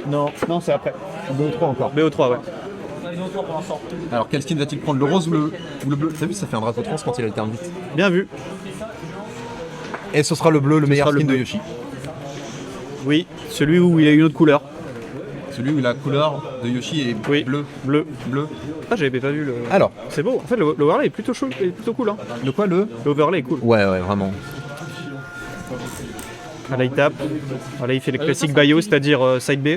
Non, c'est après. BO3 encore. BO3, ouais. Alors quel skin va-t-il prendre, le rose ou le bleu? T'as vu, ça fait un drapeau trans quand il alterne vite. Bien vu. Et ce sera le bleu, le meilleur sera le skin de bleu. Yoshi. Oui, celui où il a une autre couleur. Celui où la couleur de Yoshi est Oui. bleu. Bleu. Bleu. Ah, j'avais pas vu le... Alors, C'est beau. En fait, l'overlay est plutôt chaud, est plutôt cool. Hein. de quoi le? L'overlay est cool. Ouais, vraiment. Ah, là, il tape. Ah, là, il fait les classiques Bayo, c'est-à-dire side B.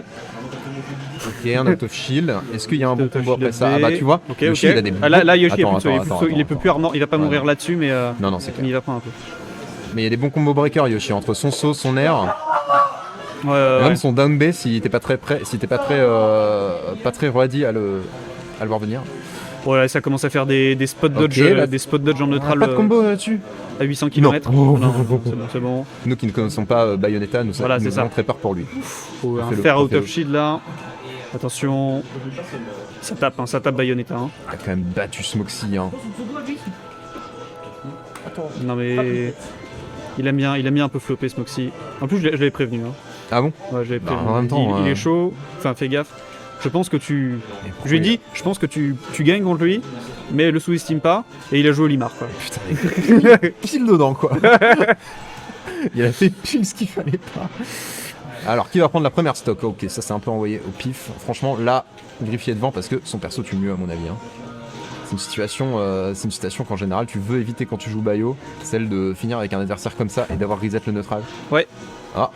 Ok, un out of shield. Est-ce qu'il y a un bon Out of combo après shield ça? B. Ah bah tu vois, Ok, Yoshi ok. il a des Ah, là, Yoshi, Attends, il peut plus armor, il va pas mourir là-dessus, mais Non, c'est clair. il va prendre un peu. Mais il y a des bons combos breakers Yoshi, entre son saut, son air, Ouais. même son down B s'il était pas très prêt, s'il était pas très ready à le voir venir. Ouais, ça commence à faire des spot dodge, là- des spot dodge en neutral Pas de combo là-dessus. à 800 km. Non. Non, c'est bon. Nous qui ne connaissons pas Bayonetta, nous Voilà, c'est ça. avons très peur pour lui. Faut un Fais-le, faire out fais-le. of shield là. Attention. Ça tape Bayonetta. Hein. Il a quand même battu Smoxy. Hein. Non mais. Il aime bien un peu flopper Smoxy. En plus, je l'avais prévenu. Hein. Ah bon? Ouais, je l'avais Bah, prévenu. en même temps, il est chaud. Enfin, fais gaffe. Je pense que tu. Je lui ai dit, je pense que tu gagnes contre lui, mais le sous-estime pas. Et il a joué au Limar quoi. Putain, il a pile dedans quoi. Il a fait pile ce qu'il fallait pas. Alors, qui va prendre la première stock? Ok, ça c'est un peu envoyé au pif. Franchement, là, Griffier devant parce que son perso tue mieux à mon avis. Hein. C'est une situation qu'en général tu veux éviter quand tu joues Bayo, celle de finir avec un adversaire comme ça et d'avoir reset le neutral. Ouais. Ah,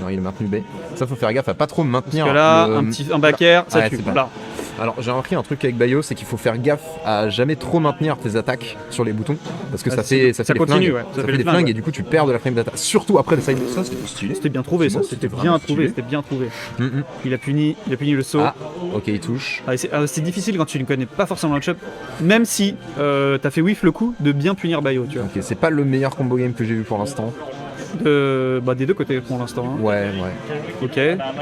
non, il a maintenu B. Ça, faut faire gaffe à pas trop maintenir. Parce que là, le- un back air, ça Ouais, tue. c'est pas- Là. Alors, j'ai remarqué un truc avec Bayo, c'est qu'il faut faire gaffe à jamais trop maintenir tes attaques sur les boutons parce que Ah, ça fait ça des continue, flingues. ouais. Ça fait des flingues et du coup tu perds de la frame d'attaque. Surtout après le side. Ça, c'était stylé. C'était bien trouvé, C'est ça. beau, C'était c'était bien vraiment trouvé. stylé. C'était bien trouvé. Mhm. Il a puni le saut. Ah, ok, il touche. Ah, c'est difficile quand tu ne connais pas forcément le match-up, même si t'as fait whiff le coup de bien punir Bayo, tu vois. Ok, c'est pas le meilleur combo game que j'ai vu pour l'instant. Des deux côtés pour l'instant. Hein. Ouais. Ok,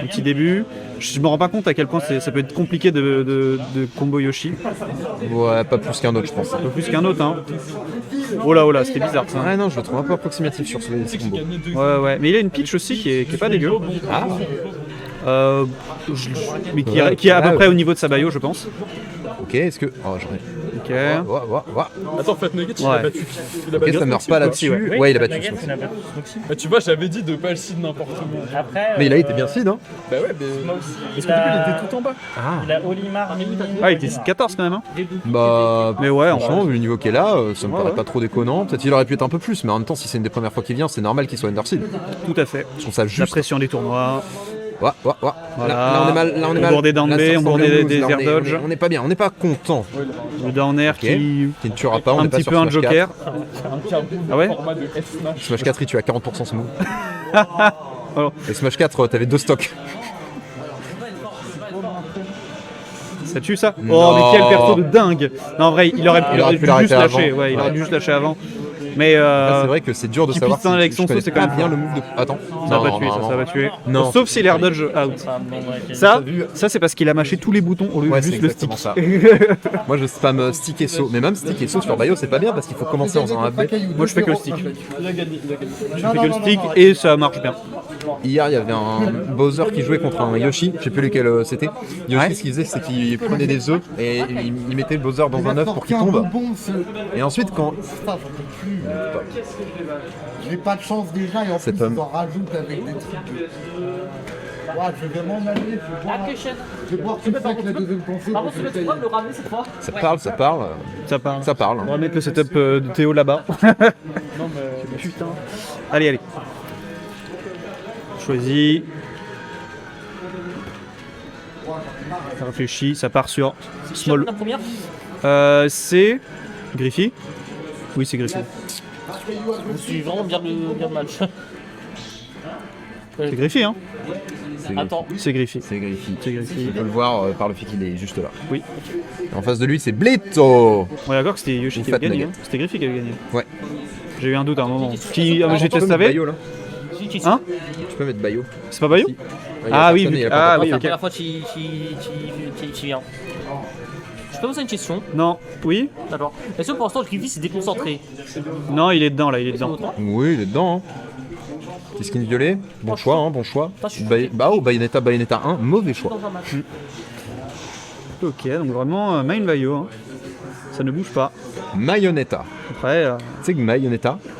petit début. Je me rends pas compte à quel point ça peut être compliqué de combo Yoshi. Ouais, pas plus qu'un autre, je pense. Un peu plus qu'un autre, hein. Oh là, c'était bizarre ça. Ouais, non, je le trouve un peu approximatif sur ces combos. Ouais. Mais il a une pitch aussi qui est pas dégueu. Ah, Mais qui est à peu près au niveau de sa Bayo, je pense. ok, est-ce que. Oh, j'aurais. Ok. Ouais. Attends, Fat Nugget, il Ouais. a battu. Il a Ok, battu ça meurt Smoxy, pas quoi. là-dessus. ouais. Ouais, il a battu Nugget, Smoxy. il a battu Smoxy. Bah, tu vois, j'avais dit de pas le seed n'importe où. Après, Mais il a été bien seed, hein. Bah ouais, mais. Smoxy, Parce qu'au début, il était tout en bas. il a Olimar, Mini. Ah, il était 14 quand même. Hein. Bah, Mais ouais, franchement, vu le niveau qu'il est là, ça me Ouais, paraît ouais. pas trop déconnant. Peut-être qu'il aurait pu être un peu plus, mais en même temps, si c'est une des premières fois qu'il vient, c'est normal qu'il soit underseed. Tout à fait. Je trouve ça La juste. pression des tournois. Ouais. Voilà. Là, on est mal. Là, on est On mal. bourdait down Là, B, ça on ressemble bourdait à des Loose, là, air on est- dodge. On est pas bien, on n'est pas content. Le down air Ok. qui. Qui ne tuera pas, on Un est pas petit sur peu un Smash 4. joker. Ah ouais. Format de F-Smash. Smash 4, il tue à 40% ce move. Oh. Et Smash 4, t'avais 2 stocks. Ça tue ça? Non. Oh mais quel perso de dingue! Non en vrai il aurait pu dû l'arrêter juste lâcher, avant. ouais, il aurait Ouais. dû juste lâcher avant. Mais Là, c'est vrai que c'est dur de qui savoir putain avec je son connais saut, c'est pas quand même bien fort. le move de. Attends. ça va tuer, ça va tuer. Non. Sauf si l'air dodge out. Ça c'est parce qu'il a mâché tous les boutons au lieu de Ouais, c'est juste le stick. exactement ça. Moi, je spam stick et saut. Mais même stick et saut sur Bayo, c'est pas bien parce qu'il faut commencer en faisant un B. Moi je fais que le stick. Il a gagné. Je fais que le stick et ça marche bien. Hier, il y avait un Bowser qui jouait contre un Yoshi, je sais plus lequel c'était. Yoshi, Ouais. ce qu'il faisait, c'est qu'il prenait des œufs et il mettait le Bowser dans un œuf pour qu'il tombe. Et ensuite, quand. J'ai pas de chance déjà et en Cet plus homme. ils en rajoutent avec des trucs. Ouais, je vais vraiment aller, je vais boire tout ça avec la deuxième pensée. Par contre, tu peux le ramener cette fois? Ça parle. Ça part. Ça parle. On va mettre le setup de Théo là-bas. Non, mais. Putain. Allez. Choisis. Ça réfléchit, ça part sur small. La première? C'est Griffy. Oui, c'est Griffy. Je suis vraiment bien le match. C'est Griffy, hein. Attends. C'est Griffy. C'est Griffy. C'est Griffy. On peut le voir par le fait qu'il est juste là. Oui. Et en face de lui, c'est Bleto. Ouais, d'accord que c'était Yoshi Ou qui avait Fat gagné. Nugget. Hein. C'était Griffy qui avait gagné. Ouais. J'ai eu un doute à un moment. Qui- Qui, j'ai Tu peux testé mettre avec. Bayo là. Hein Tu peux mettre Bayo. C'est pas Bayo? Si. Ouais, il y a Ah oui, personne et il y a ah pas oui, C'est la ok. première fois tu viens. Je peux poser une question? Non, oui. D'accord. Est-ce que pour l'instant, Griffy s'est déconcentré? Non, il est dedans là, il est dedans. Oui, il est dedans. Hein. Petit skin violet, bon choix, hein, bon choix. Pas sûr. Bayonetta 1, mauvais choix. Dans un match. Ok, donc vraiment main Bayo. Hein. Ça ne bouge pas. Bayonetta. Après, Tu sais que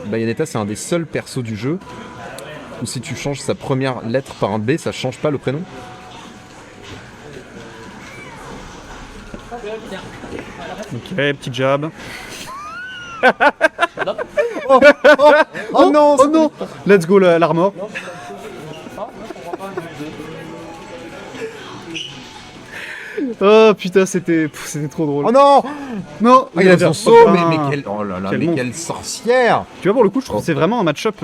Bayonetta c'est un des seuls persos du jeu où si tu changes sa première lettre par un B, ça change pas le prénom. ok, petit jab. Oh non, Oh non. Let's go l'armor. Oh putain, c'était trop drôle. Oh non. non, Oh, il a son saut, Putain. mais quelle, oh là là, Quel mais monstre. quelle sorcière. Tu vois, pour le coup, je trouve que c'est vraiment un match-up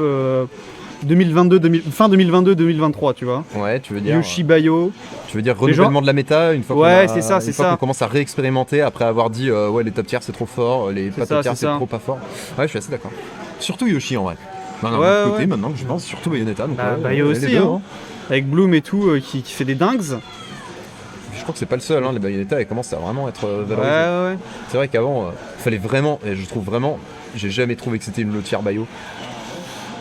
2022, fin 2022-2023, tu vois. Ouais, tu veux dire Yoshi Bayo. Tu veux dire Les renouvellement gens- de la méta une fois Ouais, qu'on a- c'est ça, une c'est fois ça. qu'on commence à réexpérimenter après avoir dit ouais les top tiers c'est trop fort, les pas ça, top tiers c'est c'est ça. trop pas fort. Ouais, je suis assez d'accord. Surtout Yoshi en vrai. D'un Ouais, autre côté, ouais. maintenant que je pense, surtout Bayonetta. Donc, Bah, ouais, Bayo les aussi, deux, hein. Avec Bloom et tout, qui fait des dingues. Je crois que c'est pas le seul, hein, les Bayonetta elles commencent à vraiment être Ouais, valorisées. ouais. C'est vrai qu'avant, il fallait vraiment, et je trouve vraiment, j'ai jamais trouvé que c'était une lotière Bayo.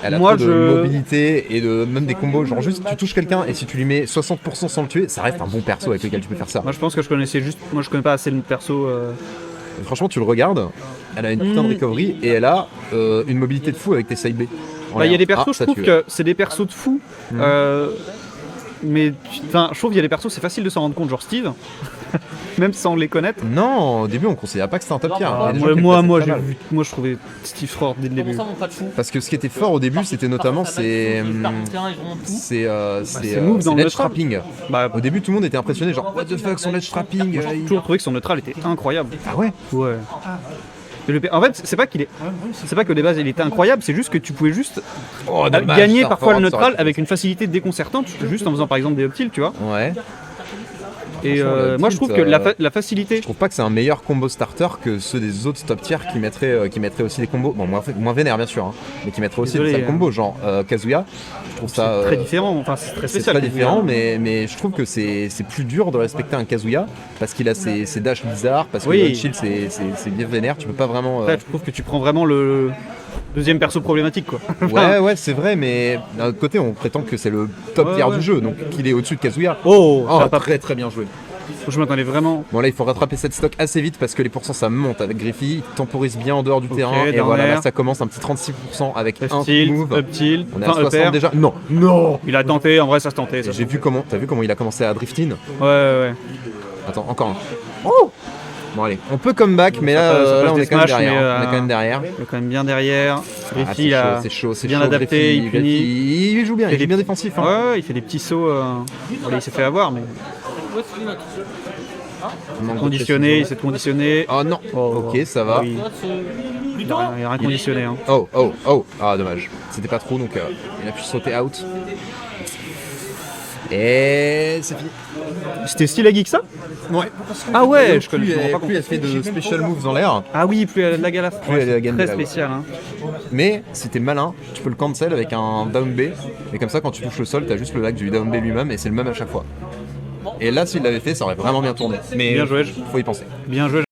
Elle a Moi, trop de je- mobilité et de même des combos, genre juste tu touches quelqu'un et si tu lui mets 60% sans le tuer, ça reste un bon perso avec lequel tu peux faire ça. Moi, je pense que je connaissais juste. Moi, je connais pas assez le perso. Et franchement, tu le regardes, elle a une putain de recovery et elle a une mobilité de fou avec tes side B. Bah, il y a des persos, Ah, je ça trouve tue. que c'est des persos de fou. Mhm. Mais enfin, je trouve qu'il y a des persos, c'est facile de s'en rendre compte, genre Steve, même sans les connaître. Non, au début on considérait pas que c'était un top tier. Ah, Il y a des gens Moi, qui le moi, passaient moi, très j'ai mal. vu, moi, je trouvais Steve fort dès le Comment début. ça, mon pas de fou? Parce que ce qui était fort au début, c'était notamment c'est c'est c'est move dans le ledge neutral. trapping. Bah, Au début, tout le monde était impressionné, genre what the fuck, son ledge trapping. j'ai toujours trouvé que son neutral était incroyable. Ah ouais. Ouais. En fait, c'est pas que des bases il était incroyable, c'est juste que tu pouvais juste Oh, dommage, gagner ça, parfois le Forward, ça aurait neutral été avec une facilité déconcertante, juste en faisant par exemple des up tilts, tu vois. Ouais. Et Franchement, le moi je tilt, trouve que la facilité. Je trouve pas que c'est un meilleur combo starter que ceux des autres top tiers qui mettraient aussi des combos. Bon, moins vénère bien sûr, hein, mais qui mettraient aussi Désolé, des sales hein. combos, genre Kazuya. Je trouve ça Très différent, enfin c'est très c'est spécial. très différent, mais je trouve que c'est plus dur de respecter un Kazuya parce qu'il a ses dashs bizarres, parce que Oui. le shield c'est bien vénère, tu peux pas vraiment. Après, je trouve que tu prends vraiment le deuxième perso problématique quoi. Ouais, c'est vrai, mais d'un autre côté, on prétend que c'est le top Ouais, tier ouais. du jeu, donc qu'il est au-dessus de Kazuya. Oh, Oh, ça va pas- très très bien joué. je m'attendais vraiment. Bon, là, il faut rattraper cette stock assez vite parce que les pourcents ça monte avec Griffy, il temporise bien en dehors du Ok, terrain, et down voilà, air. là ça commence un petit 36% avec Up un tilt, move. up tilt, On est à enfin 60 up air. déjà. Non. Il a tenté, en vrai ça se tentait. Ça. J'ai vu comment, t'as vu comment il a commencé à drift in. Ouais. Attends, encore un. Oh. Bon allez, on peut comeback, mais là, Ça passe là, on des est quand même smash, derrière. mais, On est quand même derrière. Il est quand même bien derrière. Ah, Griffy, là, c'est chaud, c'est bien chaud. adapté, Griffy, il punit. Griffy, il joue bien, fait il des est bien petits- défensif. Hein. Ouais, il fait des petits sauts. Voilà, il s'est fait avoir, mais Manque de conditionné, il précision. s'est conditionné. Oh non. Oh, Ok, ça va. oui. Il a rien conditionné. Hein. Oh. Ah, dommage. C'était pas trop, donc il a pu sauter out. Et c'est fini. C'était style à geek ça Ouais. Ah ouais, je connais. Plus je me rends pas elle, compte. plus elle fait de special moves en l'air, Ah oui, plus elle a de la galaf. plus elle est à gain de Très la- spécial. Hein. mais si t'es malin, tu peux le cancel avec un down B. Et comme ça, quand tu touches le sol, t'as juste le lag du down B lui-même et c'est le même à chaque fois. Et là, s'il l'avait fait, ça aurait vraiment bien tourné. Mais Bien joué. faut y penser. Bien joué.